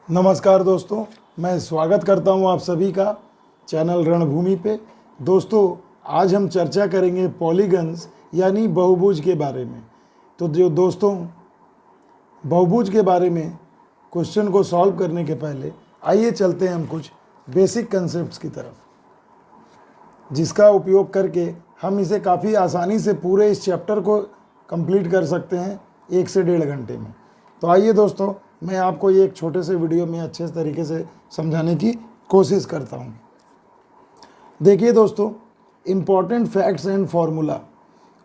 नमस्कार दोस्तों, मैं स्वागत करता हूं आप सभी का चैनल रणभूमि पे। दोस्तों, आज हम चर्चा करेंगे पॉलीगन्स यानी बहुभुज के बारे में। तो जो दोस्तों, बहुभुज के बारे में क्वेश्चन को सॉल्व करने के पहले आइए चलते हैं हम कुछ बेसिक कंसेप्ट्स की तरफ, जिसका उपयोग करके हम इसे काफ़ी आसानी से पूरे इस चैप्टर को कंप्लीट कर सकते हैं 1 से 1.5 घंटे में। तो आइए दोस्तों, मैं आपको ये एक छोटे से वीडियो में अच्छे तरीके से समझाने की कोशिश करता हूँ। देखिए दोस्तों, इम्पॉर्टेंट फैक्ट्स एंड फार्मूला।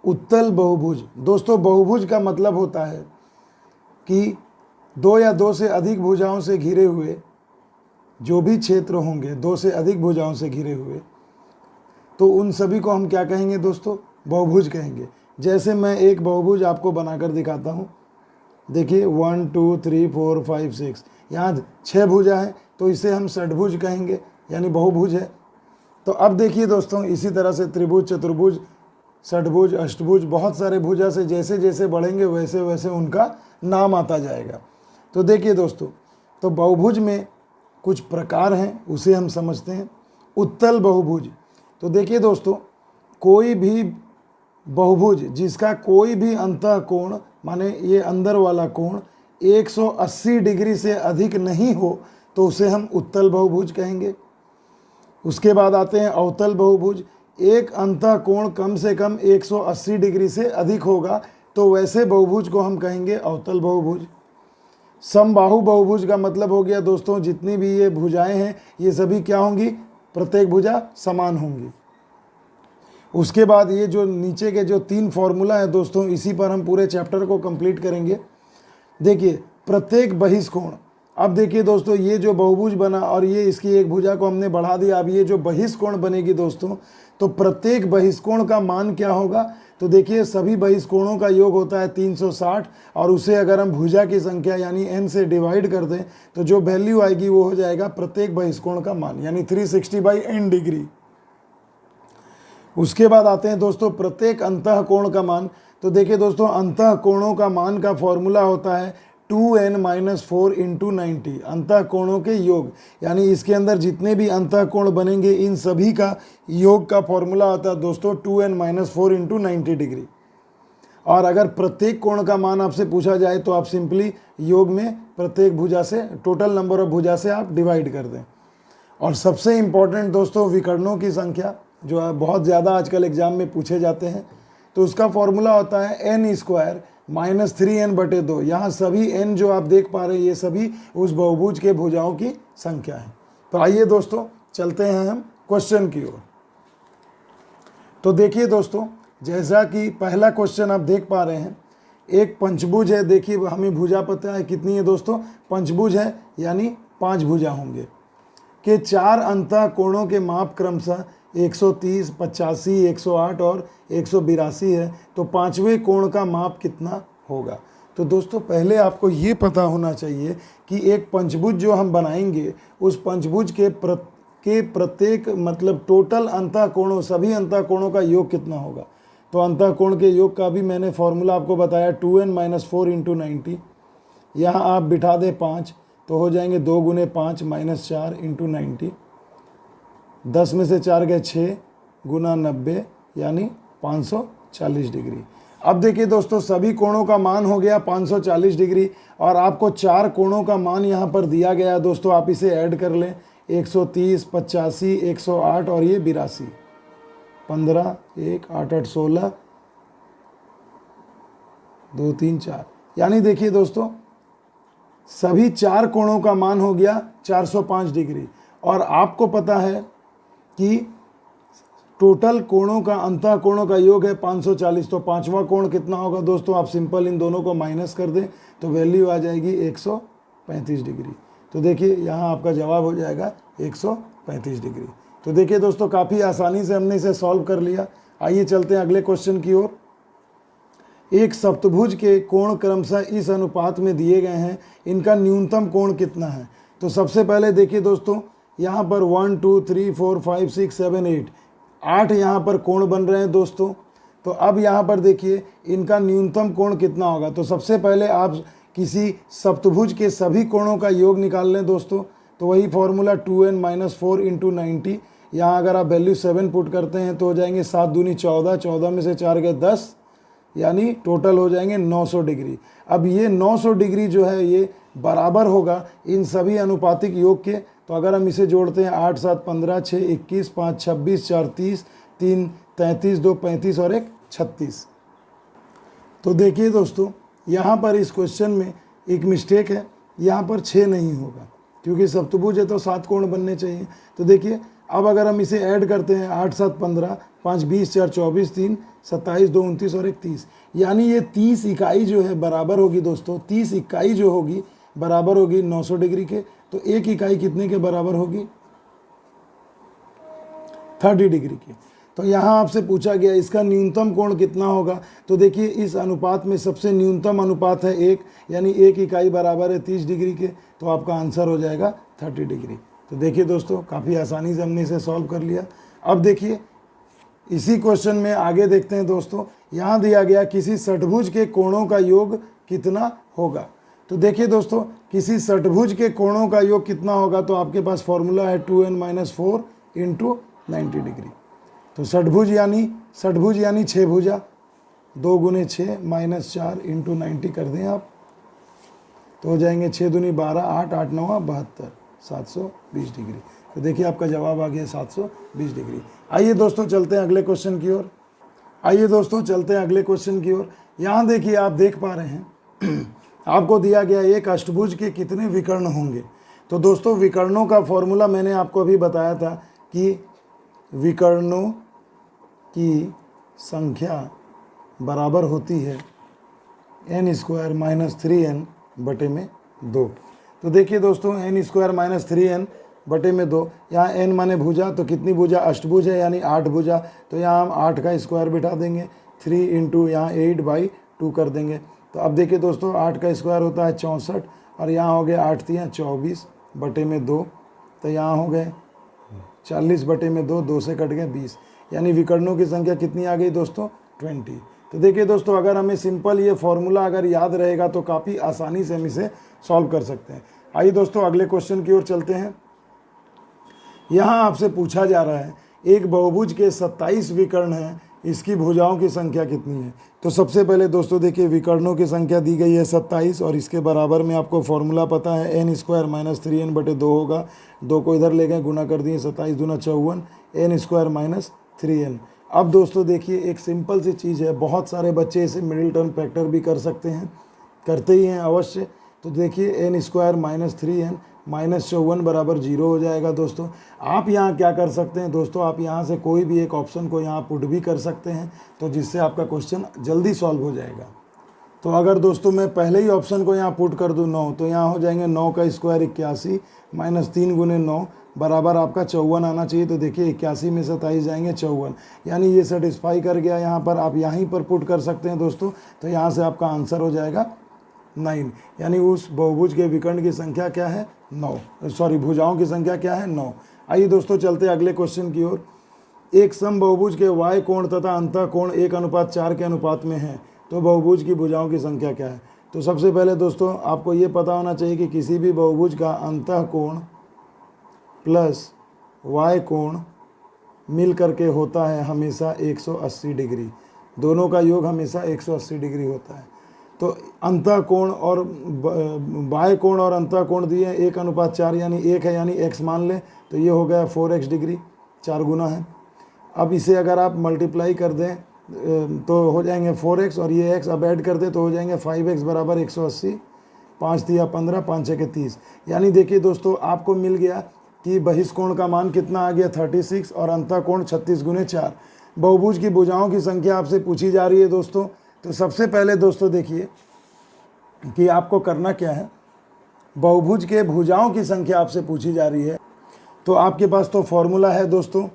उत्तल बहुभुज। दोस्तों, बहुभुज का मतलब होता है कि 2 या 2 से अधिक भुजाओं से घिरे हुए जो भी क्षेत्र होंगे, 2 से अधिक भुजाओं से घिरे हुए, तो उन सभी को हम क्या कहेंगे दोस्तों? बहुभुज कहेंगे। जैसे मैं एक बहुभुज आपको बनाकर दिखाता हूँ। देखिए 1 2 3 4 5 6, यहाँ 6 भुजा है, तो इसे हम षटभुज कहेंगे, यानी बहुभुज है। तो अब देखिए दोस्तों, इसी तरह से त्रिभुज, चतुर्भुज, षटभुज, अष्टभुज, बहुत सारे भुजा से जैसे जैसे बढ़ेंगे वैसे वैसे उनका नाम आता जाएगा। तो देखिए दोस्तों, तो बहुभुज में कुछ प्रकार हैं, उसे हम समझते हैं। उत्तल बहुभुज। तो देखिए दोस्तों, कोई भी बहुभुज जिसका कोई भी अंतः कोण, माने ये अंदर वाला कोण 180 डिग्री से अधिक नहीं हो, तो उसे हम उत्तल बहुभुज कहेंगे। उसके बाद आते हैं अवतल बहुभुज। एक अंतः कोण कम से कम 180 डिग्री से अधिक होगा, तो वैसे बहुभुज को हम कहेंगे अवतल बहुभुज। समबाहु बहुभुज का मतलब हो गया दोस्तों, जितनी भी ये भुजाएं हैं ये सभी क्या होंगी? प्रत्येक भुजा समान होंगी। उसके बाद ये जो नीचे के जो 3 फॉर्मूला है दोस्तों, इसी पर हम पूरे चैप्टर को कंप्लीट करेंगे। देखिए, प्रत्येक बहिष्कोण। अब देखिए दोस्तों, ये जो बहुभुज बना और ये इसकी एक भुजा को हमने बढ़ा दिया, अब ये जो बहिष्कोण बनेगी दोस्तों, तो प्रत्येक बहिष्कोण का मान क्या होगा? तो देखिए, सभी बहिष्कोणों का योग होता है 360, और उसे अगर हम भुजा की संख्या यानी n से डिवाइड कर दें तो जो वैल्यू आएगी वो हो जाएगा प्रत्येक बहिष्कोण का मान, यानी 360/n डिग्री। उसके बाद आते हैं दोस्तों प्रत्येक अंतः कोण का मान। तो देखिए दोस्तों, अंतः कोणों का मान का फॉर्मूला होता है 2n-4 × 90। अंतः कोणों के योग, यानी इसके अंदर जितने भी अंतः कोण बनेंगे इन सभी का योग का फॉर्मूला होता है दोस्तों 2n-4 × 90 डिग्री। और अगर प्रत्येक कोण का मान आपसे पूछा जाए तो आप सिंपली योग में प्रत्येक भुजा से, टोटल नंबर ऑफ भुजा से आप डिवाइड कर दें। और सबसे इम्पॉर्टेंट दोस्तों, विकर्णों की संख्या, जो है बहुत ज़्यादा आजकल एग्जाम में पूछे जाते हैं, तो उसका फॉर्मूला होता है n² - 3n/2। यहाँ सभी n जो आप देख पा रहे हैं ये सभी उस बहुभुज के भुजाओं की संख्या है। तो आइए दोस्तों, चलते हैं हम क्वेश्चन की ओर। तो देखिए दोस्तों, जैसा कि पहला क्वेश्चन आप देख पा रहे हैं, एक पंचभुज है। देखिए, हमें भुजा पता है कितनी है दोस्तों? पंचभुज है, यानी 5 भुजा होंगे, के 4 अंतः कोणों के माप क्रमशः 130, 85, 108 और 182 है। तो 5वें कोण का माप कितना होगा? तो दोस्तों, पहले आपको ये पता होना चाहिए कि एक पंचभुज जो हम बनाएंगे, उस पंचभुज के प्रत्येक मतलब टोटल अंतः कोणों, सभी अंतः कोणों का योग कितना होगा। तो अंतः कोण के योग का भी मैंने फॉर्मूला आपको बताया 2n-4 × 90। यहाँ आप बिठा दें 5, तो हो जाएंगे 2 × 5 - 4 × 90। 10 में से 4 गए 6 × 90, यानी 540 डिग्री। अब देखिए दोस्तों, सभी कोणों का मान हो गया 540 डिग्री, और आपको 4 कोणों का मान यहाँ पर दिया गया दोस्तों। आप इसे ऐड कर लें, 130, 85, 108 और ये 82। 15, 1, 8, 8, 16, 2, 3, 4, यानी देखिए दोस्तों, सभी 4 कोणों का मान हो गया 405 डिग्री। और आपको पता है कि टोटल कोणों का, अंतः कोणों का योग है 540। तो 5वां कोण कितना होगा दोस्तों? आप सिंपल इन दोनों को माइनस कर दें तो वैल्यू आ जाएगी 135 डिग्री। तो देखिए, यहाँ आपका जवाब हो जाएगा 135 डिग्री। तो देखिए दोस्तों, काफ़ी आसानी से हमने इसे सॉल्व कर लिया। आइए चलते हैं अगले क्वेश्चन की ओर। एक सप्तभुज के कोण क्रमशः इस अनुपात में दिए गए हैं, इनका न्यूनतम कोण कितना है? तो सबसे पहले देखिए दोस्तों, यहाँ पर 1 2 3 4 5 6 7 8 8 यहाँ पर कोण बन रहे हैं दोस्तों। तो अब यहाँ पर देखिए इनका न्यूनतम कोण कितना होगा। तो सबसे पहले आप किसी सप्तभुज के सभी कोणों का योग निकाल लें दोस्तों, तो वही फॉर्मूला 2n - 4 × 90। यहाँ अगर आप वैल्यू 7 पुट करते हैं तो हो जाएंगे 7 दूनी 14, 14 में से 4 गए 10, यानी टोटल हो जाएंगे 900 डिग्री। अब ये 900 डिग्री जो है ये बराबर होगा इन सभी अनुपातिक योग के। तो अगर हम इसे जोड़ते हैं 8 7 15, 6 21, 5 26, 4 30, 3 33, 2 35 और 1 36। तो देखिए दोस्तों, यहाँ पर इस क्वेश्चन में एक मिस्टेक है, यहाँ पर 6 नहीं होगा क्योंकि सप्तभुज है तो 7 कोण बनने चाहिए। तो देखिए अब अगर हम इसे ऐड करते हैं 8 7 15, 5 20, 4 24, 3 27, 2 29 और 1 30, यानी ये 30 इकाई जो है बराबर होगी दोस्तों, 30 इकाई जो होगी बराबर होगी 900 डिग्री के। तो एक इकाई कितने के बराबर होगी? 30 डिग्री की। तो यहाँ आपसे पूछा गया इसका न्यूनतम कोण कितना होगा। तो देखिए इस अनुपात में सबसे न्यूनतम अनुपात है 1, यानी एक इकाई बराबर है 30 डिग्री के। तो आपका आंसर हो जाएगा 30 डिग्री। तो देखिए दोस्तों, काफ़ी आसानी से हमने इसे सॉल्व कर लिया। अब देखिए इसी क्वेश्चन में आगे देखते हैं दोस्तों। यहाँ दिया गया किसी षटभुज के कोणों का योग कितना होगा। तो देखिए दोस्तों, किसी षटभुज के कोणों का योग कितना होगा, तो आपके पास फॉर्मूला है 2n - 4 × 90 डिग्री। तो षटभुज यानी 6 भुजा, 2 × 6 - 4 × 90 कर दें आप, तो हो जाएंगे 6 दूनी 12, 8 8 9 72, 720 डिग्री। तो देखिए आपका जवाब आ गया 720 डिग्री। आइए दोस्तों चलते हैं अगले क्वेश्चन की ओर। यहाँ देखिए आप देख पा रहे हैं आपको दिया गया एक अष्टभुज के कितने विकर्ण होंगे। तो दोस्तों विकर्णों का फॉर्मूला मैंने आपको अभी बताया था कि विकर्णों की संख्या बराबर होती है n² - 3n/2। तो देखिए दोस्तों n² - 3n/2, यहाँ n माने भुजा, तो कितनी भुजा? अष्टभुज है यानी 8 भुजा। तो यहाँ हम 8 का स्क्वायर बिठा देंगे, 3 × यहाँ 8/2 कर देंगे। तो अब देखिए दोस्तों 8 का स्क्वायर होता है 64, और यहाँ हो गए 8 3 24/2, तो यहाँ हो गए 40/2, 2 से कट गए 20, यानी विकर्णों की संख्या कितनी आ गई दोस्तों? 20। तो देखिए दोस्तों, अगर हमें सिंपल ये फॉर्मूला अगर याद रहेगा तो काफ़ी आसानी से हम इसे सॉल्व कर सकते हैं। आइए दोस्तों अगले क्वेश्चन की ओर चलते हैं। यहाँ आपसे पूछा जा रहा है एक बहुभुज के 27 विकर्ण हैं, इसकी भुजाओं की संख्या कितनी है। तो सबसे पहले दोस्तों देखिए विकर्णों की संख्या दी गई है 27, और इसके बराबर में आपको फॉर्मूला पता है n² - 3n/2 होगा। 2 को इधर ले गए, गुना कर दिए, 27 दूना 54, n² - 3n। अब दोस्तों देखिए एक सिंपल सी चीज़ है, बहुत सारे बच्चे इसे मिडिल टर्म फैक्टर भी कर सकते हैं, करते ही हैं अवश्य। तो देखिए n² - 3n -54 बराबर 0 हो जाएगा दोस्तों। आप यहाँ क्या कर सकते हैं दोस्तों, आप यहाँ से कोई भी एक ऑप्शन को यहाँ पुट भी कर सकते हैं, तो जिससे आपका क्वेश्चन जल्दी सॉल्व हो जाएगा। तो अगर दोस्तों मैं पहले ही ऑप्शन को यहाँ पुट कर दूँ 9, तो यहाँ हो जाएंगे 9 का स्क्वायर 81 -3 × 9 बराबर आपका 54 आना चाहिए। तो देखिए 81 में 27 जाएंगे 54, यानी ये सेटिस्फाई कर गया। यहाँ पर आप यहीं पर पुट कर सकते हैं दोस्तों। तो यहाँ से आपका आंसर हो जाएगा 9, यानी उस बहुभुज के विकर्ण की संख्या क्या है? 9, भुजाओं की संख्या क्या है? 9। आइए दोस्तों चलते हैं अगले क्वेश्चन की ओर। एक समबहुभुज के y कोण तथा अंतः कोण 1:4 के अनुपात में है, तो बहुभुज की भुजाओं की संख्या क्या है। तो सबसे पहले दोस्तों आपको ये पता होना चाहिए कि किसी भी बहुभुज का अंतः कोण प्लस y कोण मिल करके होता है हमेशा 180 डिग्री। दोनों का योग हमेशा 180 डिग्री होता है। तो अंतः कोण और बाह्य कोण और अंतः कोण दिए 1:4, यानी 1 है, यानी x मान लें, तो ये हो गया 4x डिग्री, 4 गुना है। अब इसे अगर आप मल्टीप्लाई कर दें तो हो जाएंगे 4x, और ये x अब ऐड कर दें तो हो जाएंगे 5x बराबर 180, 5 तिया 15, 5 छके 30। यानी देखिए दोस्तों आपको मिल गया कि बहिष्कोण का मान कितना आ गया 36, और अंतः कोण 36 × 4। बहुभुज की भुजाओं की संख्या आपसे पूछी जा रही है दोस्तों। तो सबसे पहले दोस्तों देखिए कि आपको करना क्या है, बहुभुज के भुजाओं की संख्या आपसे पूछी जा रही है। तो आपके पास तो फॉर्मूला है दोस्तों,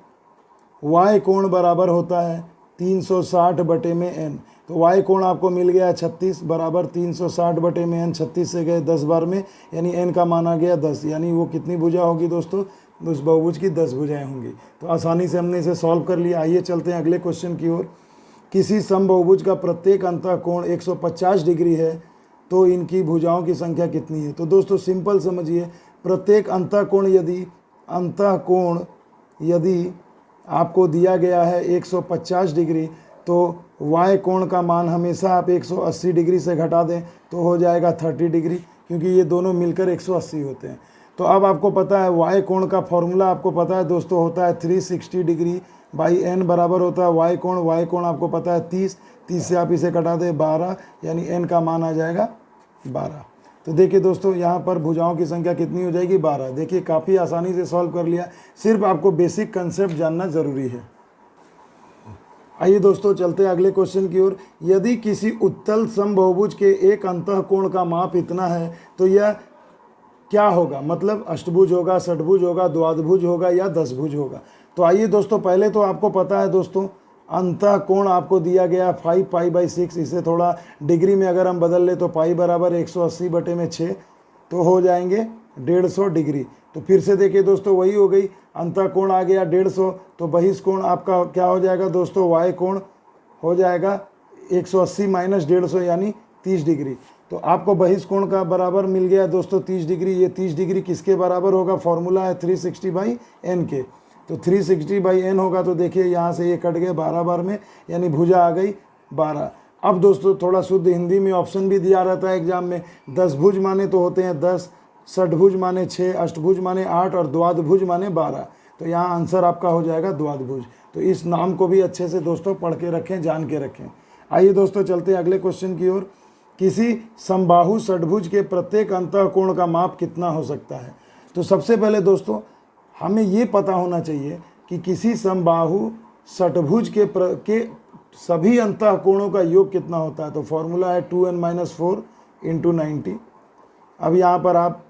y कोण बराबर होता है 360/n। तो y कोण आपको मिल गया 36 बराबर 360/n, 36 से गए 10 बार में, यानी n का मान आ गया 10, यानी वो कितनी भुजा होगी दोस्तों? उस बहुभुज की 10 भुजाएं होंगी। तो आसानी से हमने इसे सॉल्व कर लिया। आइए चलते हैं अगले क्वेश्चन की ओर। किसी समबहुभुज का प्रत्येक अंतः कोण 150 डिग्री है, तो इनकी भुजाओं की संख्या कितनी है। तो दोस्तों सिंपल समझिए, प्रत्येक अंतःकोण यदि आपको दिया गया है 150 डिग्री, तो y कोण का मान हमेशा आप 180 डिग्री से घटा दें तो हो जाएगा 30 डिग्री, क्योंकि ये दोनों मिलकर 180 होते हैं। तो अब आपको पता है y कोण का फॉर्मूला आपको पता है दोस्तों, होता है 360 डिग्री बाई n बराबर होता है y कोण आपको पता है 30 से आप इसे कटा दें 12, यानी n का मान आ जाएगा 12। तो देखिए दोस्तों यहाँ पर भुजाओं की संख्या कितनी हो जाएगी 12। देखिए काफ़ी आसानी से सॉल्व कर लिया, सिर्फ आपको बेसिक कंसेप्ट जानना ज़रूरी है। आइए दोस्तों चलते हैं अगले क्वेश्चन की ओर। यदि किसी उत्तल समबहुभुज के एक अंतःकोण का माप इतना है तो यह क्या होगा, मतलब अष्टभुज होगा, षटभुज होगा, द्वादभुज होगा या दशभुज होगा। तो आइए दोस्तों, पहले तो आपको पता है दोस्तों अंतःकोण आपको दिया गया 5 पाई/6, इसे थोड़ा डिग्री में अगर हम बदल ले तो पाई बराबर 180/6 तो हो जाएंगे 150 डिग्री। तो फिर से देखिए दोस्तों वही हो गई, अंतःकोण आ गया 150, तो बहिष्कोण आपका क्या हो जाएगा दोस्तों, y कोण हो जाएगा 180 माइनस 150 यानी 30 डिग्री। तो आपको बहिष्कोण का बराबर मिल गया दोस्तों 30 डिग्री। ये 30 डिग्री किसके बराबर होगा, फॉर्मूला है 360/n के। तो 360/n होगा, तो देखिए यहाँ से ये कट गए 12 बार में, यानी भुजा आ गई 12। अब दोस्तों थोड़ा शुद्ध हिंदी में ऑप्शन भी दिया रहता है एग्जाम में, दशभुज माने तो होते हैं 10, षटभुज माने 6, अष्टभुज माने 8 और द्वादभुज माने 12। तो यहाँ आंसर आपका हो जाएगा द्वादभुज। तो इस नाम को भी अच्छे से दोस्तों पढ़ के रखें, जान के रखें। आइए दोस्तों चलते हैं अगले क्वेश्चन की ओर। किसी समबाहु षटभुज के प्रत्येक अंतःकोण का माप कितना हो सकता है। तो सबसे पहले दोस्तों हमें ये पता होना चाहिए कि किसी समबाहु षटभुज के सभी अंतःकोणों का योग कितना होता है। तो फॉर्मूला है 2n-4 × 90। अब यहाँ पर आप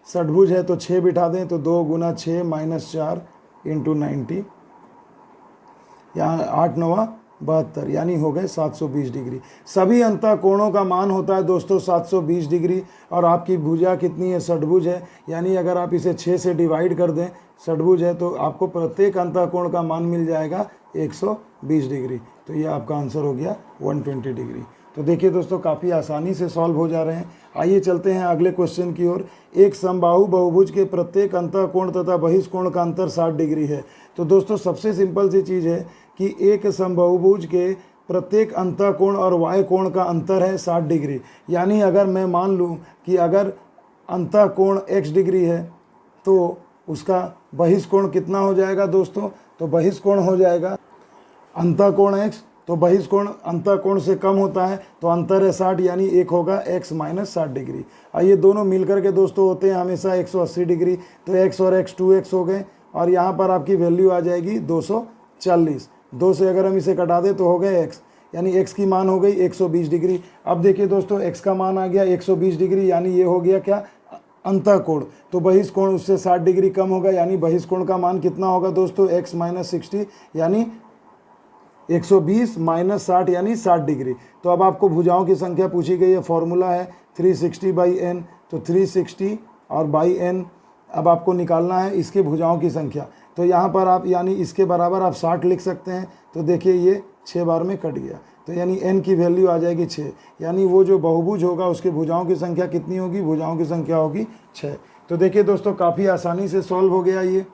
षटभुज है तो 6 बिठा दें, तो 2 × 6 - 4 × 90, यहाँ 8×9 = 72, यानी हो गए 720 डिग्री। सभी अंतःकोणों का मान होता है दोस्तों 720 डिग्री। और आपकी भुजा कितनी है, षटभुज है, यानी अगर आप इसे 6 से डिवाइड कर दें, षटभुज है, तो आपको प्रत्येक अंतःकोण का मान मिल जाएगा 120 डिग्री। तो ये आपका आंसर हो गया 120 डिग्री। तो देखिए दोस्तों काफ़ी आसानी से सॉल्व हो जा रहे हैं। आइए चलते हैं अगले क्वेश्चन की ओर। एक समबाहु बहुभुज के प्रत्येक अंतःकोण तथा बहिष्कोण का अंतर 60 डिग्री है। तो दोस्तों सबसे सिंपल सी चीज़ है कि एक समबाहुभुज के प्रत्येक अंतःकोण और y कोण का अंतर है 60 डिग्री। यानी अगर मैं मान लूँ कि अगर अंतःकोण x डिग्री है तो उसका बहिष्कोण कितना हो जाएगा दोस्तों, तो बहिष्कोण हो जाएगा अंतःकोण x, तो बहिष्कोण अंतःकोण से कम होता है, तो अंतर है 60, यानी एक होगा x - 60 डिग्री। ये दोनों मिलकर के दोस्तों होते हैं हमेशा 180 डिग्री। तो x और x 2x हो गए, और यहाँ पर आपकी वैल्यू आ जाएगी 240। 2 से अगर हम इसे कटा दें तो हो गए x, यानी x की मान हो गई 120 डिग्री। अब देखिए दोस्तों x का मान आ गया 120 डिग्री, यानी ये हो गया क्या, अंतःकोण। तो बहिष्कोण उससे 60 डिग्री कम होगा, यानी बहिष्कोण का मान कितना होगा दोस्तों, x - 60, यानी 120 - 60 यानी 60 डिग्री। तो अब आपको भुजाओं की संख्या पूछी गई है, फॉर्मूला है 360/n। तो 360 और n अब आपको निकालना है इसके भुजाओं की संख्या। तो यहाँ पर आप यानी इसके बराबर आप 60 लिख सकते हैं। तो देखिए ये 6 बार में कट गया, तो यानी n की वैल्यू आ जाएगी 6, यानी वो जो बहुभुज होगा उसके भुजाओं की संख्या कितनी होगी, भुजाओं की संख्या होगी 6। तो देखिए दोस्तों काफ़ी आसानी से सॉल्व हो गया ये।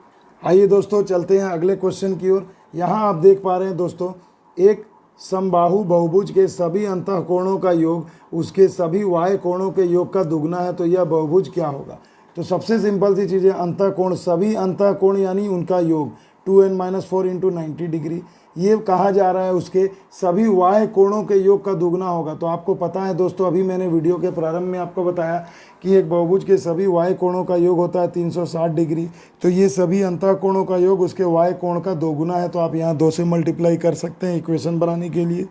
आइए दोस्तों चलते हैं अगले क्वेश्चन की ओर। यहाँ आप देख पा रहे हैं दोस्तों, एक समबाहु बहुभुज के सभी अंतःकोणों का योग उसके सभी y कोणों के योग का दुगना है, तो यह बहुभुज क्या होगा। तो सबसे सिंपल सी चीज़ है, अंतःकोण, सभी अंतःकोण यानी उनका योग 2n-4 × 90 डिग्री। ये कहा जा रहा है उसके सभी y कोणों के योग का दुगना होगा। तो आपको पता है दोस्तों, अभी मैंने वीडियो के प्रारंभ में आपको बताया कि एक बहुभुज के सभी y कोणों का योग होता है 360 डिग्री। तो ये सभी अंतःकोणों का योग उसके y कोण का दोगुना है। तो आप यहाँ 2 से मल्टीप्लाई कर सकते हैं इक्वेशन बनाने के लिए।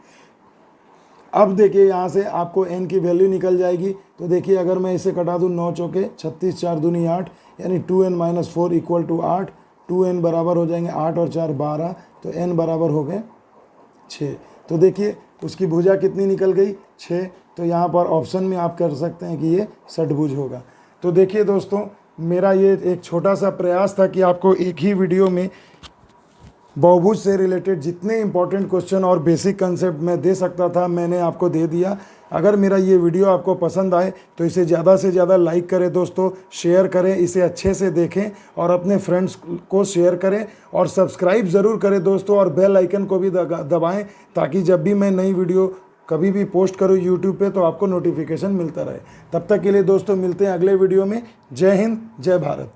अब देखिए यहाँ से आपको n की वैल्यू निकल जाएगी। तो देखिए अगर मैं इसे कटा दूँ 9 चौके 36, 4 दूनी 8, यानी 2n-4 = 8। 2n बराबर हो जाएंगे 8 और 4 12, तो n बराबर हो गए 6। तो देखिए उसकी भुजा कितनी निकल गई, 6। तो यहाँ पर ऑप्शन में आप कर सकते हैं कि ये षटभुज होगा। तो देखिए दोस्तों मेरा ये एक छोटा सा प्रयास था कि आपको एक ही वीडियो में बहुभुज से रिलेटेड जितने इंपॉर्टेंट क्वेश्चन और बेसिक कंसेप्ट मैं दे सकता था मैंने आपको दे दिया। अगर मेरा ये वीडियो आपको पसंद आए तो इसे ज़्यादा से ज़्यादा लाइक करें दोस्तों, शेयर करें, इसे अच्छे से देखें और अपने फ्रेंड्स को शेयर करें और सब्सक्राइब ज़रूर करें दोस्तों, और बेल आइकन को भी दबाएं ताकि जब भी मैं नई वीडियो कभी भी पोस्ट करूँ यूट्यूब पे तो आपको नोटिफिकेशन मिलता रहे। तब तक के लिए दोस्तों मिलते हैं अगले वीडियो में। जय हिंद, जय भारत।